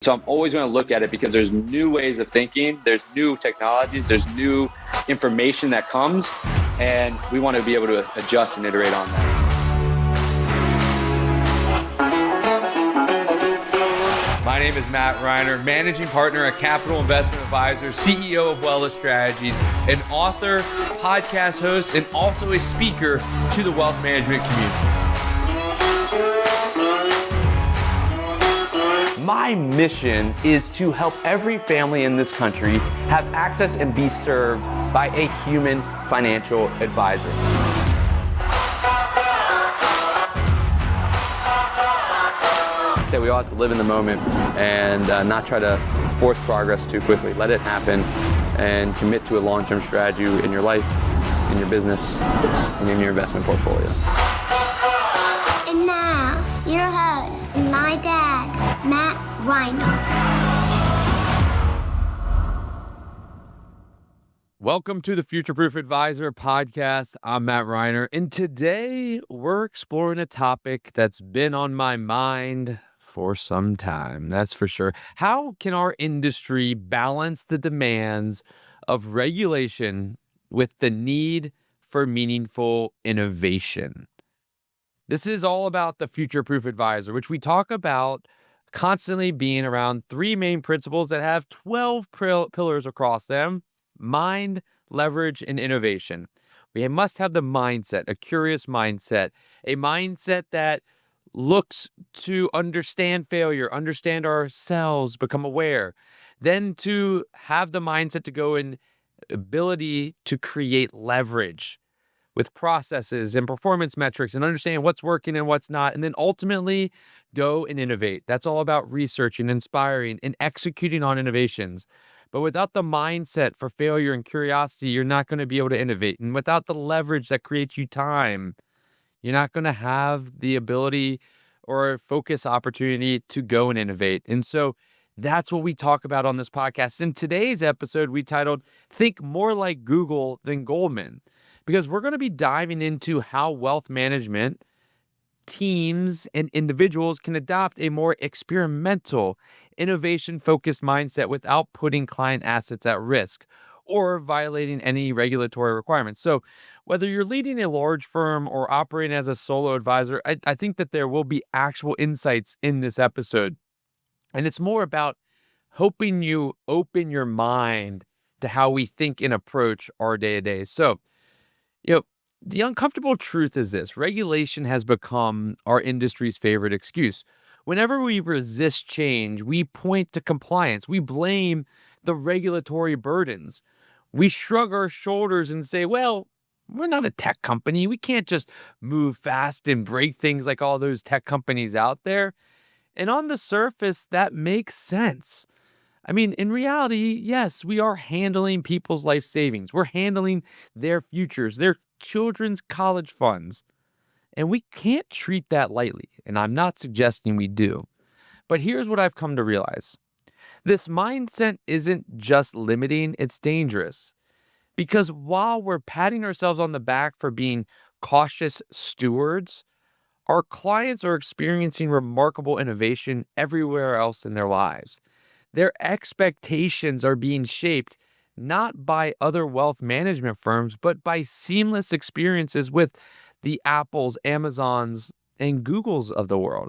So I'm always going to look at it because there's new ways of thinking, there's new technologies, there's new information that comes, and we want to be able to adjust and iterate on that. My name is Matt Reiner, managing partner at Capital Investment Advisor, CEO of Wellness Strategies, an author, podcast host, and also a speaker to the wealth management community. My mission is to help every family in this country have access and be served by a human financial advisor. That we all have to live in the moment and not try to force progress too quickly. Let it happen and commit to a long-term strategy in your life, in your business, and in your investment portfolio. And now, your host and my dad, Matt Reiner. Welcome to the FutureProof Advisor podcast. I'm Matt Reiner, and today we're exploring a topic that's been on my mind for some time, that's for sure. How can our industry balance the demands of regulation with the need for meaningful innovation? This is all about the FutureProof Advisor, which we talk about constantly being around three main principles that have 12 pillars across them: mind, leverage, and innovation. We must have the mindset, a curious mindset, a mindset that looks to understand failure, understand ourselves, become aware, then to have the mindset to go in ability to create leverage with processes and performance metrics and understand what's working and what's not, and then ultimately go and innovate. That's all about researching, inspiring, and executing on innovations. But without the mindset for failure and curiosity, you're not going to be able to innovate. And without the leverage that creates you time, you're not going to have the ability or focus opportunity to go and innovate. And so that's what we talk about on this podcast. In today's episode, we titled Think More Like Google Than Goldman, because we're going to be diving into how wealth management teams and individuals can adopt a more experimental, innovation-focused mindset without putting client assets at risk or violating any regulatory requirements. So whether you're leading a large firm or operating as a solo advisor, I think that there will be actual insights in this episode. And it's more about hoping you open your mind to how we think and approach our day-to-day. So, the uncomfortable truth is this: regulation has become our industry's favorite excuse. Whenever we resist change, we point to compliance. We blame the regulatory burdens. We shrug our shoulders and say, well, we're not a tech company. We can't just move fast and break things like all those tech companies out there. And on the surface, that makes sense. I mean, in reality, yes, we are handling people's life savings. We're handling their futures, their children's college funds. And we can't treat that lightly. And I'm not suggesting we do. But here's what I've come to realize. This mindset isn't just limiting, it's dangerous. Because while we're patting ourselves on the back for being cautious stewards, our clients are experiencing remarkable innovation everywhere else in their lives. Their expectations are being shaped not by other wealth management firms, but by seamless experiences with the Apples, Amazons, and Googles of the world.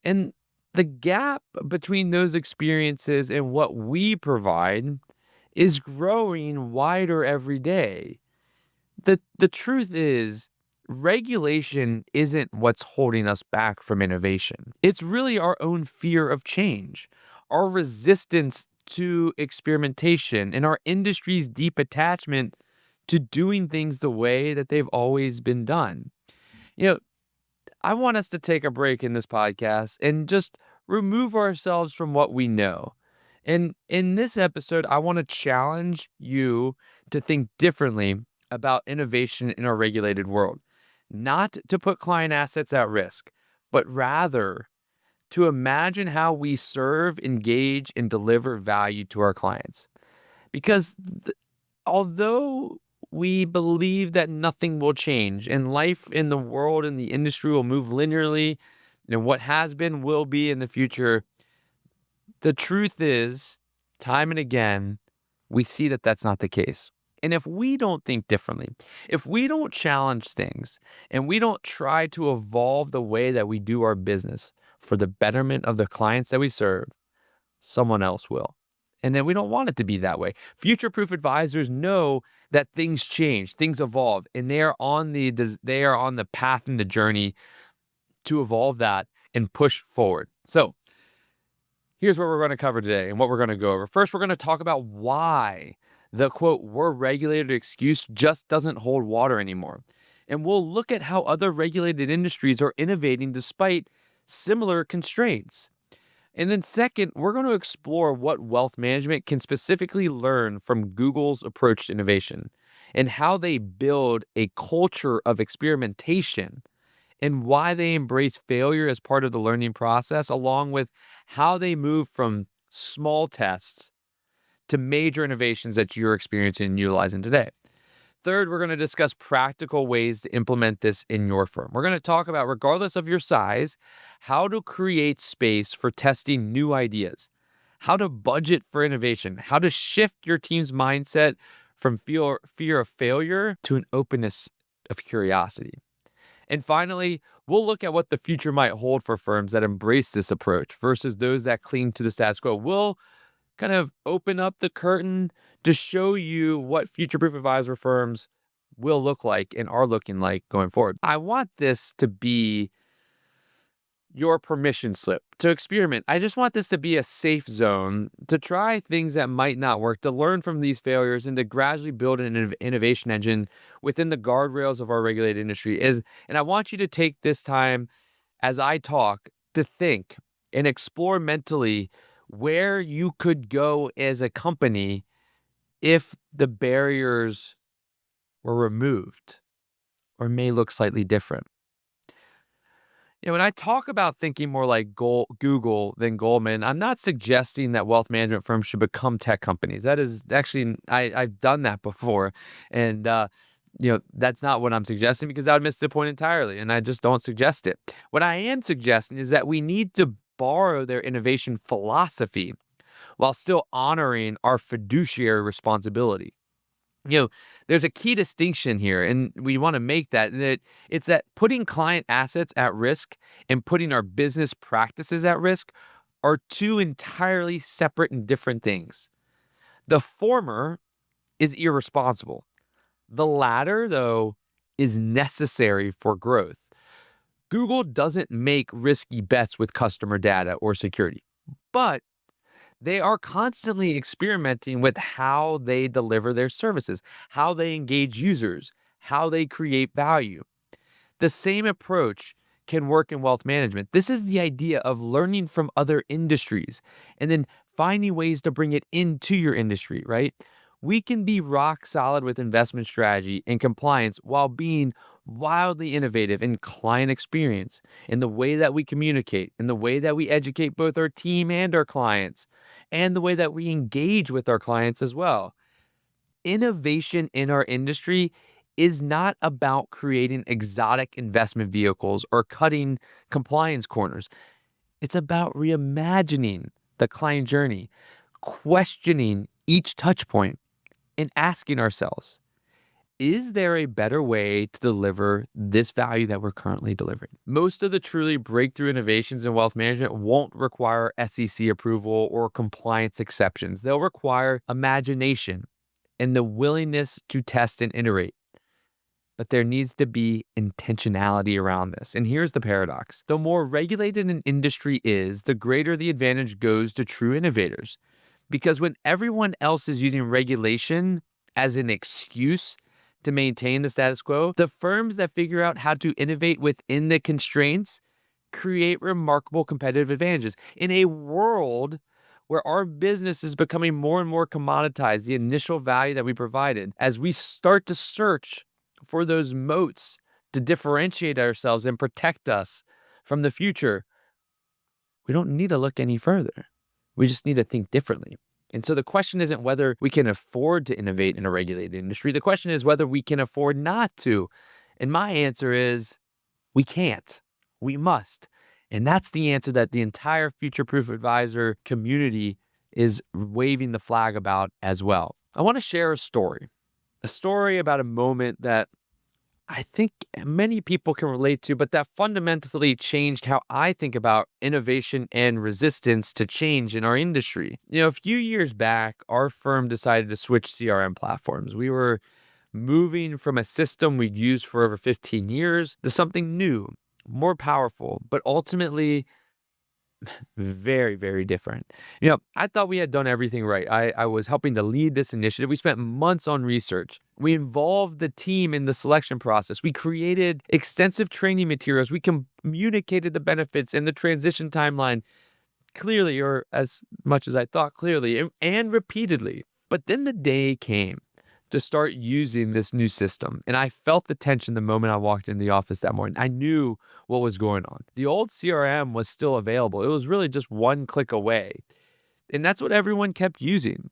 And the gap between those experiences and what we provide is growing wider every day. The truth is, regulation isn't what's holding us back from innovation. It's really our own fear of change, our resistance to experimentation, and our industry's deep attachment to doing things the way that they've always been done. I want us to take a break in this podcast and just remove ourselves from what we know. And in this episode, I want to challenge you to think differently about innovation in our regulated world. Not to put client assets at risk, but rather to imagine how we serve, engage, and deliver value to our clients. Because although we believe that nothing will change and life in the world and the industry will move linearly, and what has been will be in the future, The truth is, time and again, we see that that's not the case. And if we don't think differently, if we don't challenge things, and we don't try to evolve the way that we do our business for the betterment of the clients that we serve, someone else will. And then we don't want it to be that way. Future-proof advisors know that things change, things evolve, and they are on the path and the journey to evolve that and push forward. So here's what we're going to cover today and what we're going to go over. First, we're going to talk about why the quote, "we're regulated" excuse just doesn't hold water anymore. And we'll look at how other regulated industries are innovating despite similar constraints. And then second, we're going to explore what wealth management can specifically learn from Google's approach to innovation and how they build a culture of experimentation and why they embrace failure as part of the learning process, along with how they move from small tests to major innovations that you're experiencing and utilizing today. Third, we're going to discuss practical ways to implement this in your firm. We're going to talk about, regardless of your size, how to create space for testing new ideas, how to budget for innovation, how to shift your team's mindset from fear of failure to an openness of curiosity. And finally, we'll look at what the future might hold for firms that embrace this approach versus those that cling to the status quo. We'll kind of open up the curtain to show you what future-proof advisor firms will look like and are looking like going forward. I want this to be your permission slip to experiment. I just want this to be a safe zone to try things that might not work, to learn from these failures, and to gradually build an innovation engine within the guardrails of our regulated industry. And I want you to take this time as I talk to think and explore mentally where you could go as a company if the barriers were removed or may look slightly different. When I talk about thinking more like Google than Goldman, I'm not suggesting that wealth management firms should become tech companies. That is actually, I've done that before. And, that's not what I'm suggesting, because that would miss the point entirely. And I just don't suggest it. What I am suggesting is that we need to borrow their innovation philosophy while still honoring our fiduciary responsibility. There's a key distinction here, and we want to make that it's that putting client assets at risk and putting our business practices at risk are two entirely separate and different things. The former is irresponsible. The latter, though, is necessary for growth. Google doesn't make risky bets with customer data or security, but they are constantly experimenting with how they deliver their services, how they engage users, how they create value. The same approach can work in wealth management. This is the idea of learning from other industries and then finding ways to bring it into your industry, right? We can be rock solid with investment strategy and compliance while being wildly innovative in client experience, in the way that we communicate, in the way that we educate both our team and our clients, and the way that we engage with our clients as well. Innovation in our industry is not about creating exotic investment vehicles or cutting compliance corners. It's about reimagining the client journey, questioning each touch point, and asking ourselves, is there a better way to deliver this value that we're currently delivering? Most of the truly breakthrough innovations in wealth management won't require SEC approval or compliance exceptions. They'll require imagination and the willingness to test and iterate. But there needs to be intentionality around this. And here's the paradox. The more regulated an industry is, the greater the advantage goes to true innovators. Because when everyone else is using regulation as an excuse to maintain the status quo, the firms that figure out how to innovate within the constraints create remarkable competitive advantages. In a world where our business is becoming more and more commoditized, the initial value that we provided, as we start to search for those moats to differentiate ourselves and protect us from the future, we don't need to look any further. We just need to think differently. And so the question isn't whether we can afford to innovate in a regulated industry. The question is whether we can afford not to. And my answer is we can't. We must. And that's the answer that the entire FutureProof Advisor community is waving the flag about as well. I want to share a story about a moment that I think many people can relate to, but that fundamentally changed how I think about innovation and resistance to change in our industry. A few years back, our firm decided to switch CRM platforms. We were moving from a system we'd used for over 15 years to something new, more powerful, but ultimately very, very different. I thought we had done everything right. I was helping to lead this initiative. We spent months on research. We involved the team in the selection process. We created extensive training materials. We communicated the benefits and the transition timeline clearly, or as much as I thought clearly, and repeatedly. But then the day came to start using this new system. And I felt the tension the moment I walked in the office that morning. I knew what was going on. The old CRM was still available. It was really just one click away. And that's what everyone kept using.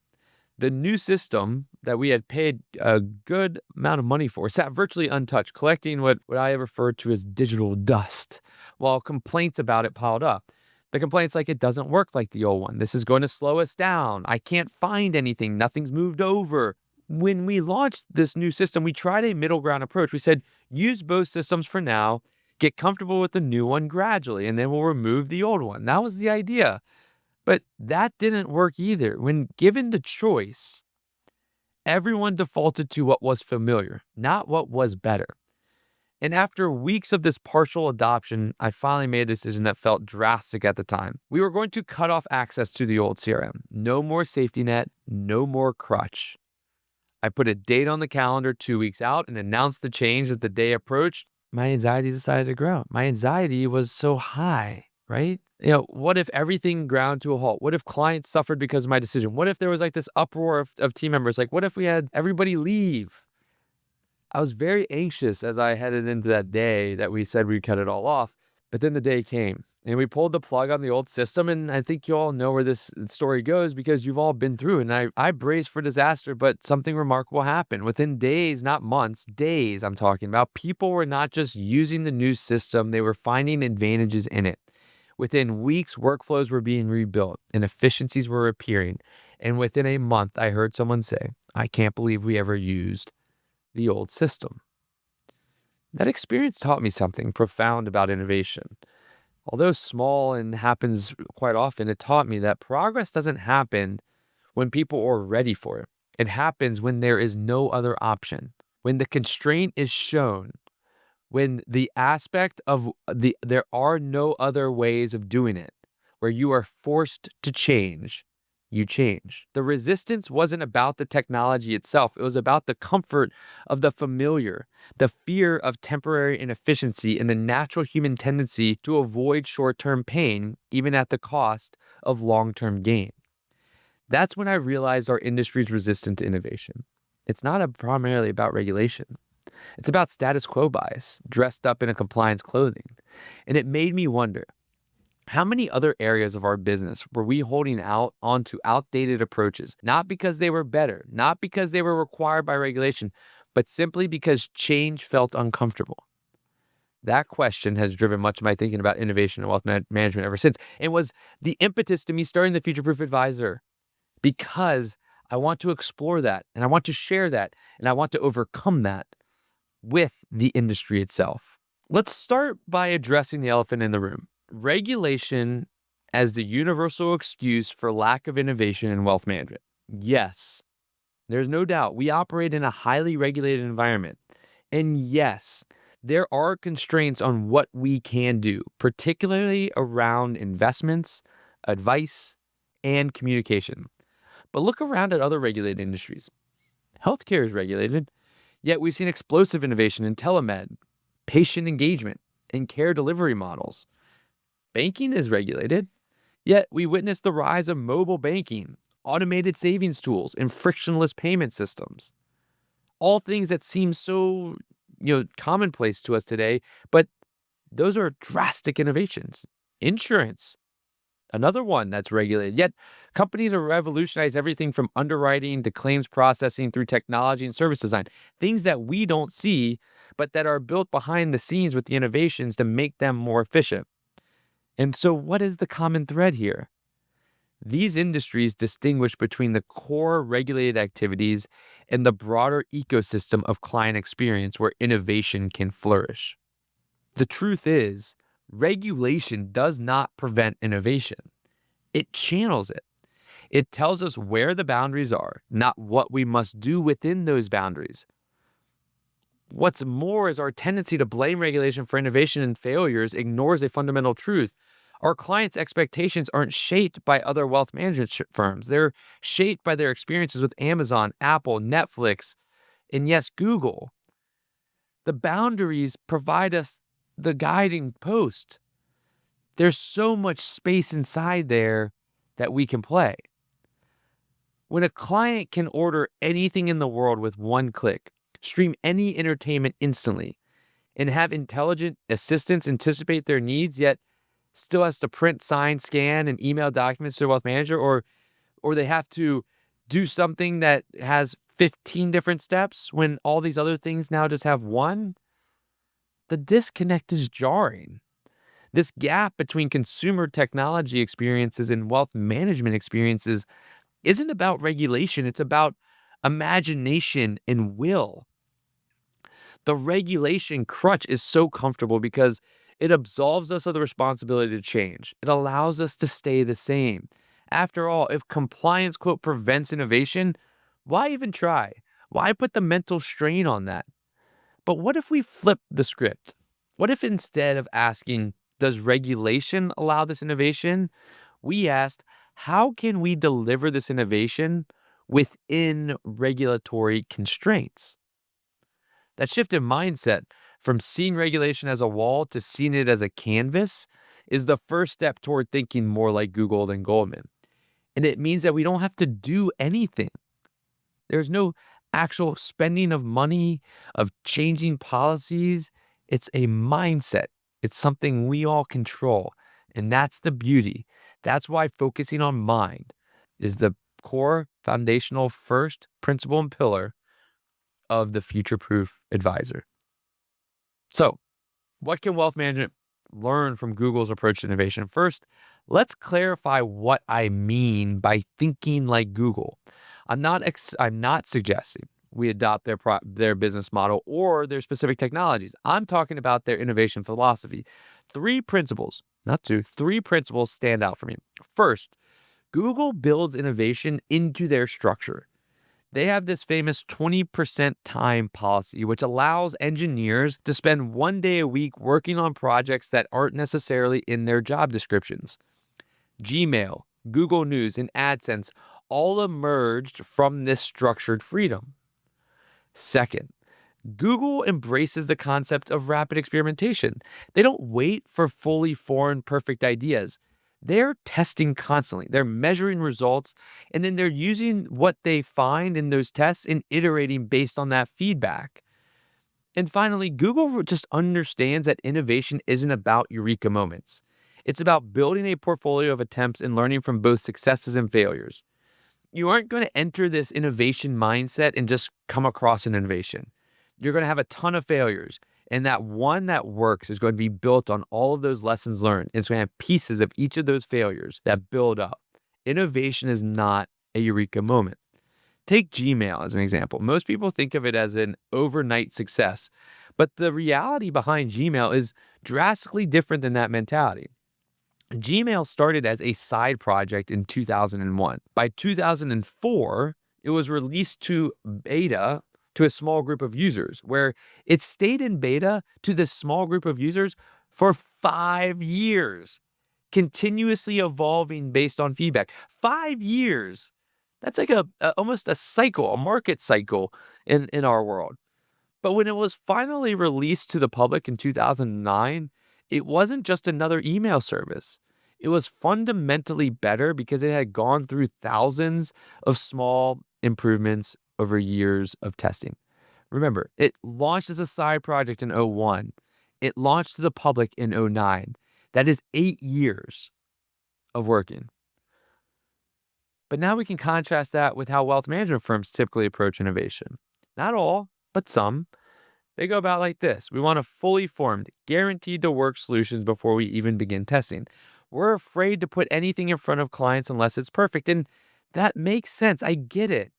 The new system that we had paid a good amount of money for sat virtually untouched, collecting what I refer to as digital dust, while complaints about it piled up. The complaints like it doesn't work like the old one. This is going to slow us down. I can't find anything. Nothing's moved over. When we launched this new system, we tried a middle ground approach. We said, use both systems for now, get comfortable with the new one gradually, and then we'll remove the old one. That was the idea. But that didn't work either. When given the choice, everyone defaulted to what was familiar, not what was better. And after weeks of this partial adoption, I finally made a decision that felt drastic at the time. We were going to cut off access to the old CRM. No more safety net, no more crutch. I put a date on the calendar 2 weeks out and announced the change as the day approached. My anxiety decided to grow. My anxiety was so high, right? What if everything ground to a halt? What if clients suffered because of my decision? What if there was like this uproar of team members? Like, what if we had everybody leave? I was very anxious as I headed into that day that we said we'd cut it all off. But then the day came and we pulled the plug on the old system. And I think you all know where this story goes because you've all been through it. And I braced for disaster, but something remarkable happened. Within days, not months, days I'm talking about, people were not just using the new system, they were finding advantages in it. Within weeks, workflows were being rebuilt and efficiencies were appearing. And within a month, I heard someone say, I can't believe we ever used the old system. That experience taught me something profound about innovation. Although small and happens quite often, it taught me that progress doesn't happen when people are ready for it. It happens when there is no other option, when the constraint is shown, when the aspect of there are no other ways of doing it, where you are forced to change, you change. The resistance wasn't about the technology itself. It was about the comfort of the familiar, the fear of temporary inefficiency, and the natural human tendency to avoid short-term pain, even at the cost of long-term gain. That's when I realized our industry's resistant to innovation. It's not primarily about regulation. It's about status quo bias, dressed up in a compliance clothing. And it made me wonder, how many other areas of our business were we holding out onto outdated approaches, not because they were better, not because they were required by regulation, but simply because change felt uncomfortable? That question has driven much of my thinking about innovation and wealth management ever since, and was the impetus to me starting the FutureProof Advisor, because I want to explore that, and I want to share that, and I want to overcome that with the industry itself. Let's start by addressing the elephant in the room. Regulation as the universal excuse for lack of innovation in wealth management. Yes, there's no doubt we operate in a highly regulated environment. And yes, there are constraints on what we can do, particularly around investments, advice, and communication. But look around at other regulated industries. Healthcare is regulated, yet we've seen explosive innovation in telemed, patient engagement, and care delivery models. Banking is regulated, yet we witness the rise of mobile banking, automated savings tools, and frictionless payment systems. All things that seem so, commonplace to us today, but those are drastic innovations. Insurance, another one that's regulated, yet companies are revolutionizing everything from underwriting to claims processing through technology and service design, things that we don't see, but that are built behind the scenes with the innovations to make them more efficient. And so what is the common thread here? These industries distinguish between the core regulated activities and the broader ecosystem of client experience where innovation can flourish. The truth is, regulation does not prevent innovation. It channels it. It tells us where the boundaries are, not what we must do within those boundaries. What's more is our tendency to blame regulation for innovation and failures ignores a fundamental truth. Our clients' expectations aren't shaped by other wealth management firms. They're shaped by their experiences with Amazon, Apple, Netflix, and yes, Google. The boundaries provide us the guiding post. There's so much space inside there that we can play. When a client can order anything in the world with one click, stream any entertainment instantly, and have intelligent assistants anticipate their needs, yet still has to print, sign, scan, and email documents to their wealth manager, or they have to do something that has 15 different steps when all these other things now just have one, the disconnect is jarring. This gap between consumer technology experiences and wealth management experiences isn't about regulation, it's about imagination and will. The regulation crutch is so comfortable because it absolves us of the responsibility to change. It allows us to stay the same. After all, if compliance, quote, prevents innovation, why even try? Why put the mental strain on that? But what if we flip the script? What if instead of asking, does regulation allow this innovation? We asked, how can we deliver this innovation within regulatory constraints? That shift in mindset from seeing regulation as a wall to seeing it as a canvas is the first step toward thinking more like Google than Goldman. And it means that we don't have to do anything. There's no actual spending of money, of changing policies. It's a mindset. It's something we all control. And that's the beauty. That's why focusing on mind is the core foundational first principle and pillar of the FutureProof Advisor. So, what can wealth management learn from Google's approach to innovation? First, let's clarify what I mean by thinking like Google. I'm not suggesting we adopt their business model or their specific technologies. I'm talking about their innovation philosophy. Three principles, not two, three principles stand out for me. First, Google builds innovation into their structure. They have this famous 20% time policy, which allows engineers to spend 1 day a week working on projects that aren't necessarily in their job descriptions. Gmail, Google News, and AdSense all emerged from this structured freedom. Second, Google embraces the concept of rapid experimentation. They don't wait for fully formed, perfect ideas. They're testing constantly. They're measuring results, and then they're using what they find in those tests and iterating based on that feedback. And finally, Google just understands that innovation isn't about eureka moments. It's about building a portfolio of attempts and learning from both successes and failures. You aren't going to enter this innovation mindset and just come across an innovation. You're going to have a ton of failures. And that one that works is going to be built on all of those lessons learned. It's going to have pieces of each of those failures that build up. Innovation is not a eureka moment. Take Gmail as an example. Most people think of it as an overnight success, but the reality behind Gmail is drastically different than that mentality. Gmail started as a side project in 2001. By 2004, it was released to beta to a small group of users, where it stayed in beta to this small group of users for 5 years, continuously evolving based on feedback. 5 years. That's like almost a cycle, a market cycle in our world. But when it was finally released to the public in 2009, it wasn't just another email service. It was fundamentally better because it had gone through thousands of small improvements over years of testing. Remember, it launched as a side project in 2001. It launched to the public in 2009. That is 8 years of working. But now we can contrast that with how wealth management firms typically approach innovation. Not all, but some. They go about like this. We want a fully formed, guaranteed to work solutions before we even begin testing. We're afraid to put anything in front of clients unless it's perfect. And that makes sense. I get it.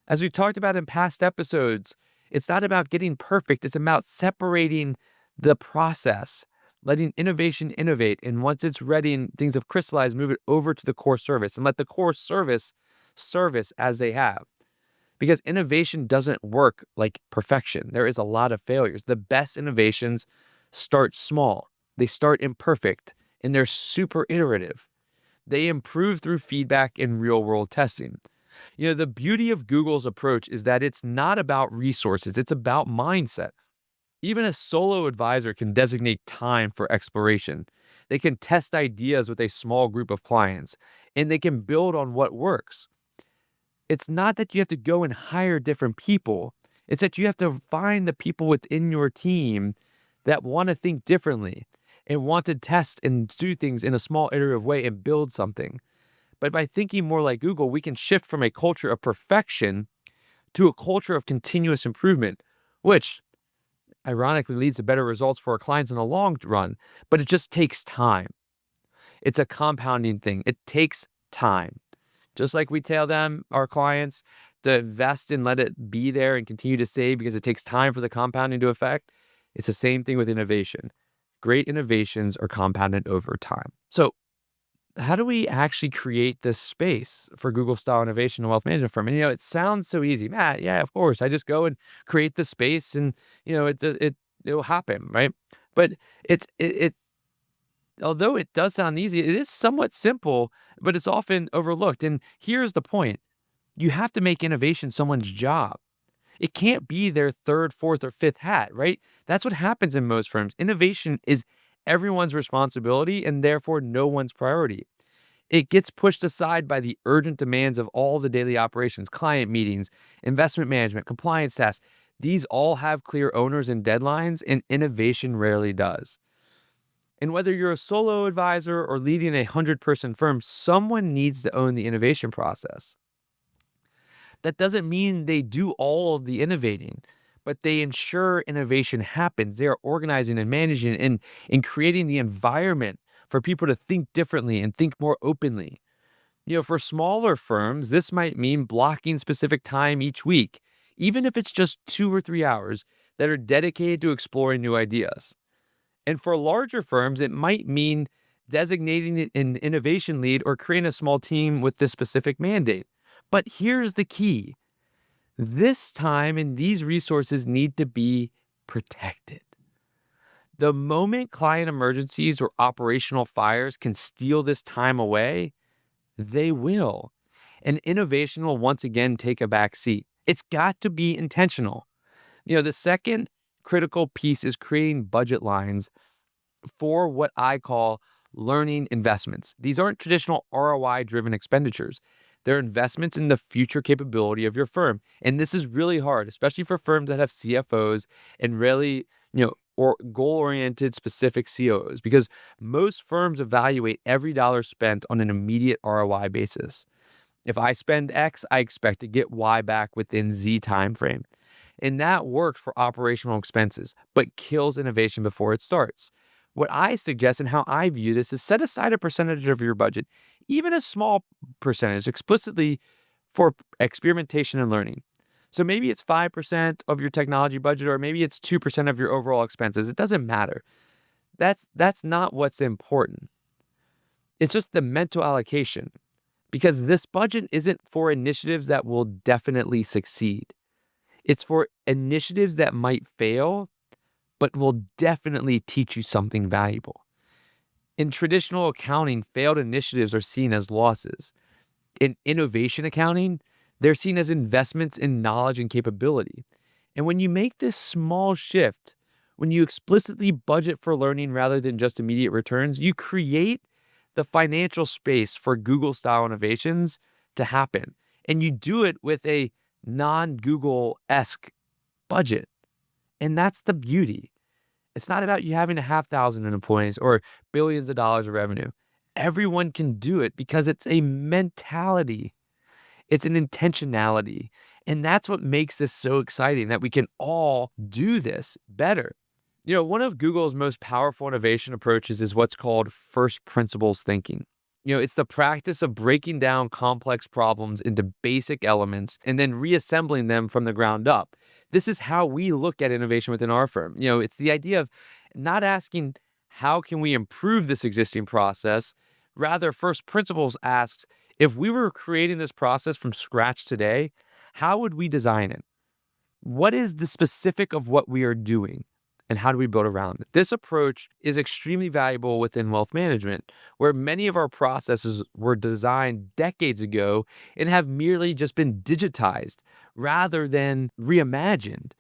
As we've talked about in past episodes, it's not about getting perfect. It's about separating the process, letting innovation innovate. And once it's ready and things have crystallized, move it over to the core service and let the core service as they have. Because innovation doesn't work like perfection. There is a lot of failures. The best innovations start small. They start imperfect and they're super iterative. They improve through feedback and real world testing. The beauty of Google's approach is that it's not about resources, it's about mindset. Even a solo advisor can designate time for exploration. They can test ideas with a small group of clients, and they can build on what works. It's not that you have to go and hire different people. It's that you have to find the people within your team that want to think differently and want to test and do things in a small iterative way and build something. But by thinking more like Google, we can shift from a culture of perfection to a culture of continuous improvement, which ironically leads to better results for our clients in the long run. But it just takes time. It's a compounding thing. It takes time. Just like we tell them, our clients, to invest and let it be there and continue to save because it takes time for the compounding to affect. It's the same thing with innovation. Great innovations are compounded over time. So how do we actually create this space for Google style innovation and wealth management firm? And, it sounds so easy, Matt. Yeah, of course. I just go and create the space and, it will happen. Right. But although it does sound easy, it is somewhat simple, but it's often overlooked. And here's the point. You have to make innovation someone's job. It can't be their third, fourth, or fifth hat, right? That's what happens in most firms. Innovation is everyone's responsibility and therefore no one's priority. It gets pushed aside by the urgent demands of all the daily operations, client meetings, investment management, compliance tasks. These all have clear owners and deadlines, and innovation rarely does. And whether you're a solo advisor or leading a 100-person firm, someone needs to own the innovation process. That doesn't mean they do all of the innovating, but they ensure innovation happens. They are organizing and managing and creating the environment for people to think differently and think more openly. For smaller firms, this might mean blocking specific time each week, even if it's just 2 or 3 hours that are dedicated to exploring new ideas. And for larger firms, it might mean designating an innovation lead or creating a small team with this specific mandate. But here's the key. This time and these resources need to be protected. The moment client emergencies or operational fires can steal this time away, they will. And innovation will once again take a back seat. It's got to be intentional. The second critical piece is creating budget lines for what I call learning investments. These aren't traditional ROI-driven expenditures. They're investments in the future capability of your firm. And this is really hard, especially for firms that have CFOs and really, or goal-oriented specific COOs, because most firms evaluate every dollar spent on an immediate ROI basis. If I spend X, I expect to get Y back within Z timeframe. And that works for operational expenses, but kills innovation before it starts. What I suggest and how I view this is set aside a percentage of your budget, even a small percentage, explicitly for experimentation and learning. So maybe it's 5% of your technology budget, or maybe it's 2% of your overall expenses. It doesn't matter. That's not what's important. It's just the mental allocation, because this budget isn't for initiatives that will definitely succeed. It's for initiatives that might fail, but will definitely teach you something valuable. In traditional accounting, failed initiatives are seen as losses. In innovation accounting, they're seen as investments in knowledge and capability. And when you make this small shift, when you explicitly budget for learning rather than just immediate returns, you create the financial space for Google-style innovations to happen. And you do it with a non-Google-esque budget. And that's the beauty. It's not about you having 500 employees or billions of dollars of revenue. Everyone can do it because it's a mentality. It's an intentionality. And that's what makes this so exciting, that we can all do this better. One of Google's most powerful innovation approaches is what's called first principles thinking. It's the practice of breaking down complex problems into basic elements and then reassembling them from the ground up. This is how we look at innovation within our firm. It's the idea of not asking, how can we improve this existing process? Rather, first principles asks, if we were creating this process from scratch today, how would we design it? What is the specific of what we are doing? And how do we build around it? This approach is extremely valuable within wealth management, where many of our processes were designed decades ago and have merely just been digitized rather than reimagined.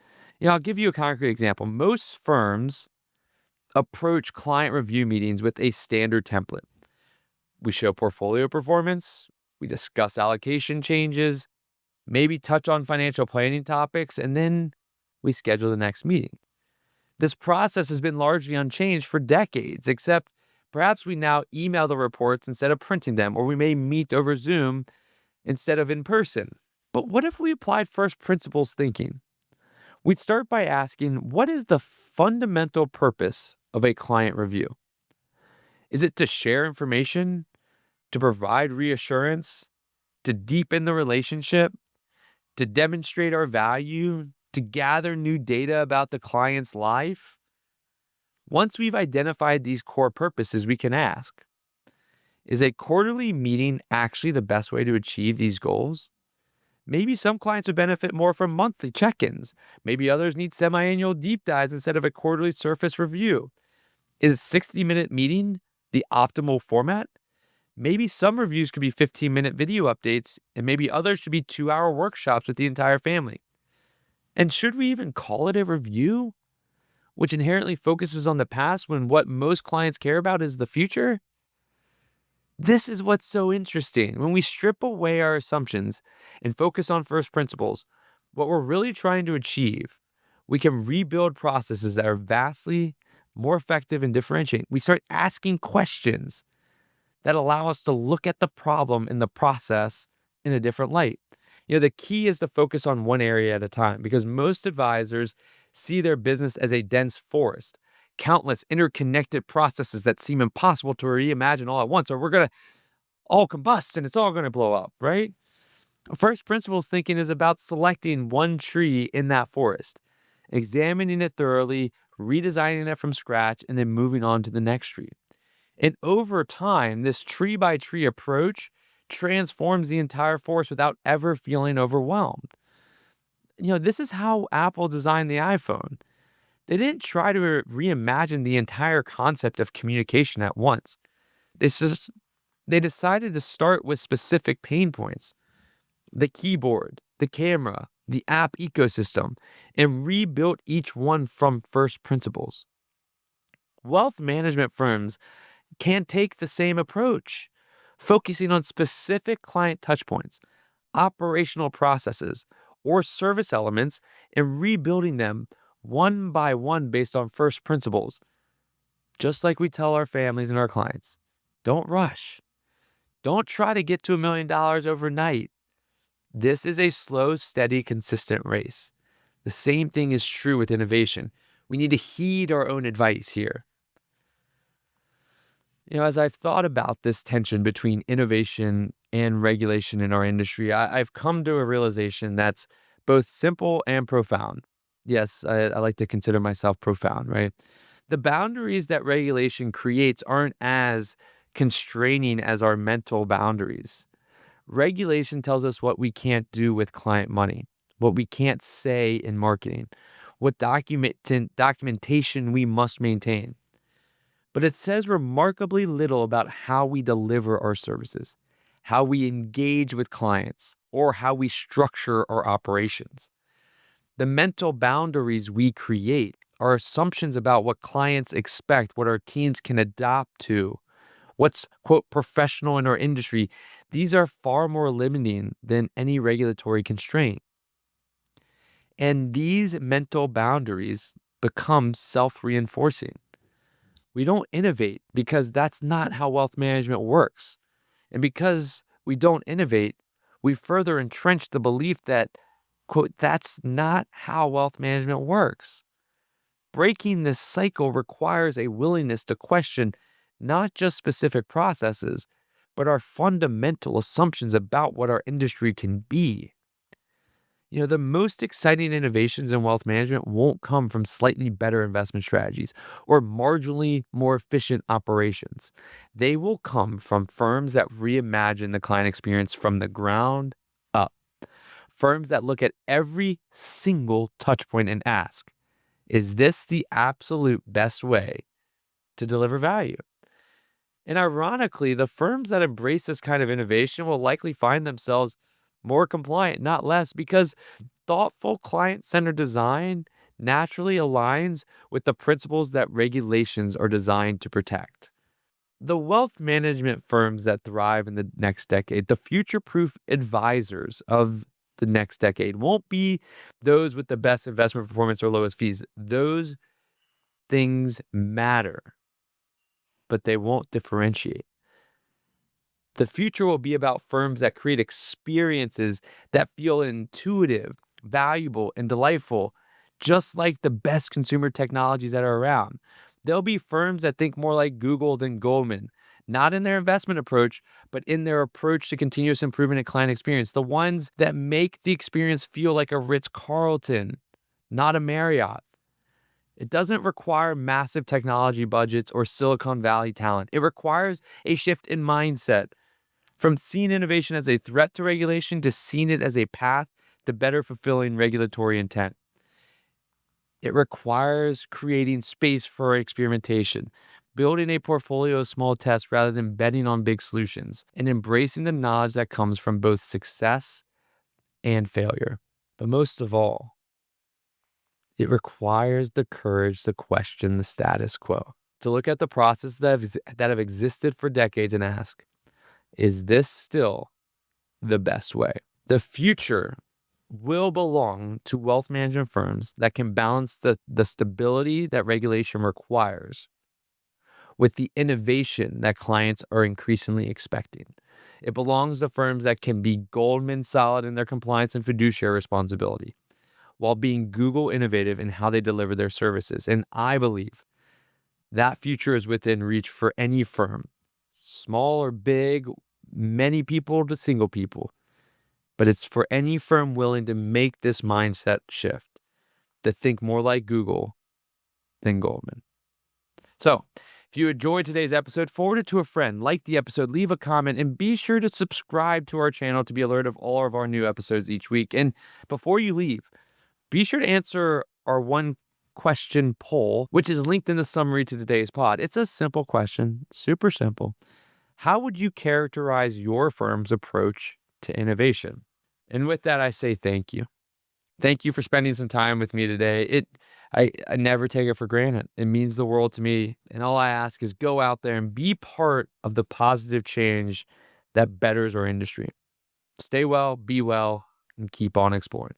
I'll give you a concrete example. Most firms approach client review meetings with a standard template. We show portfolio performance, we discuss allocation changes, maybe touch on financial planning topics, and then we schedule the next meeting. This process has been largely unchanged for decades, except perhaps we now email the reports instead of printing them, or we may meet over Zoom instead of in person. But what if we applied first principles thinking? We'd start by asking, what is the fundamental purpose of a client review? Is it to share information, to provide reassurance, to deepen the relationship, to demonstrate our value, to gather new data about the client's life? Once we've identified these core purposes, we can ask, is a quarterly meeting actually the best way to achieve these goals? Maybe some clients would benefit more from monthly check-ins. Maybe others need semi-annual deep dives instead of a quarterly surface review. Is a 60-minute meeting the optimal format? Maybe some reviews could be 15-minute video updates, and maybe others should be 2-hour workshops with the entire family. And should we even call it a review, which inherently focuses on the past when what most clients care about is the future? This is what's so interesting. When we strip away our assumptions and focus on first principles, what we're really trying to achieve, we can rebuild processes that are vastly more effective and differentiating. We start asking questions that allow us to look at the problem in the process in a different light. The key is to focus on one area at a time, because most advisors see their business as a dense forest, countless interconnected processes that seem impossible to reimagine all at once, or we're going to all combust and it's all going to blow up, right? First principles thinking is about selecting one tree in that forest, examining it thoroughly, redesigning it from scratch, and then moving on to the next tree. And over time, this tree by tree approach transforms the entire forest without ever feeling overwhelmed. This is how Apple designed the iPhone. They didn't try to reimagine the entire concept of communication at once. They decided to start with specific pain points, the keyboard, the camera, the app ecosystem, and rebuilt each one from first principles. Wealth management firms can take the same approach, focusing on specific client touchpoints, operational processes, or service elements, and rebuilding them one by one based on first principles. Just like we tell our families and our clients, don't rush. Don't try to get to $1 million overnight. This is a slow, steady, consistent race. The same thing is true with innovation. We need to heed our own advice here. As I've thought about this tension between innovation and regulation in our industry, I've come to a realization that's both simple and profound. Yes, I like to consider myself profound, right? The boundaries that regulation creates aren't as constraining as our mental boundaries. Regulation tells us what we can't do with client money, what we can't say in marketing, what documentation we must maintain. But it says remarkably little about how we deliver our services, how we engage with clients, or how we structure our operations. The mental boundaries we create are assumptions about what clients expect, what our teams can adopt to, what's, quote, professional in our industry. These are far more limiting than any regulatory constraint. And these mental boundaries become self-reinforcing. We don't innovate because that's not how wealth management works. And because we don't innovate, we further entrench the belief that Quote, that's not how wealth management works. Breaking this cycle requires a willingness to question not just specific processes, but our fundamental assumptions about what our industry can be. The most exciting innovations in wealth management won't come from slightly better investment strategies or marginally more efficient operations. They will come from firms that reimagine the client experience from the ground up. Firms that look at every single touch point and ask, is this the absolute best way to deliver value? And ironically, the firms that embrace this kind of innovation will likely find themselves more compliant, not less, because thoughtful client-centered design naturally aligns with the principles that regulations are designed to protect. The wealth management firms that thrive in the next decade, the future-proof advisors of the next decade, won't be those with the best investment performance or lowest fees. Those things matter, but they won't differentiate. The future will be about firms that create experiences that feel intuitive, valuable, and delightful, just like the best consumer technologies that are around. There'll be firms that think more like Google than Goldman, not in their investment approach, but in their approach to continuous improvement and client experience. The ones that make the experience feel like a Ritz-Carlton, not a Marriott. It doesn't require massive technology budgets or Silicon Valley talent. It requires a shift in mindset from seeing innovation as a threat to regulation to seeing it as a path to better fulfilling regulatory intent. It requires creating space for experimentation, building a portfolio of small tests rather than betting on big solutions, and embracing the knowledge that comes from both success and failure. But most of all, it requires the courage to question the status quo, to look at the process that have existed for decades and ask, is this still the best way? The future will belong to wealth management firms that can balance the stability that regulation requires with the innovation that clients are increasingly expecting. It belongs to firms that can be Goldman solid in their compliance and fiduciary responsibility, while being Google innovative in how they deliver their services. And I believe that future is within reach for any firm, small or big, many people to single people. But it's for any firm willing to make this mindset shift, to think more like Google than Goldman. So, if you enjoyed today's episode, forward it to a friend, like the episode, leave a comment, and be sure to subscribe to our channel to be alerted of all of our new episodes each week. And before you leave, be sure to answer our one question poll, which is linked in the summary to today's pod. It's a simple question, super simple. How would you characterize your firm's approach to innovation? And with that, I say thank you. Thank you for spending some time with me today. I never take it for granted. It means the world to me. And all I ask is go out there and be part of the positive change that betters our industry. Stay well, be well, and keep on exploring.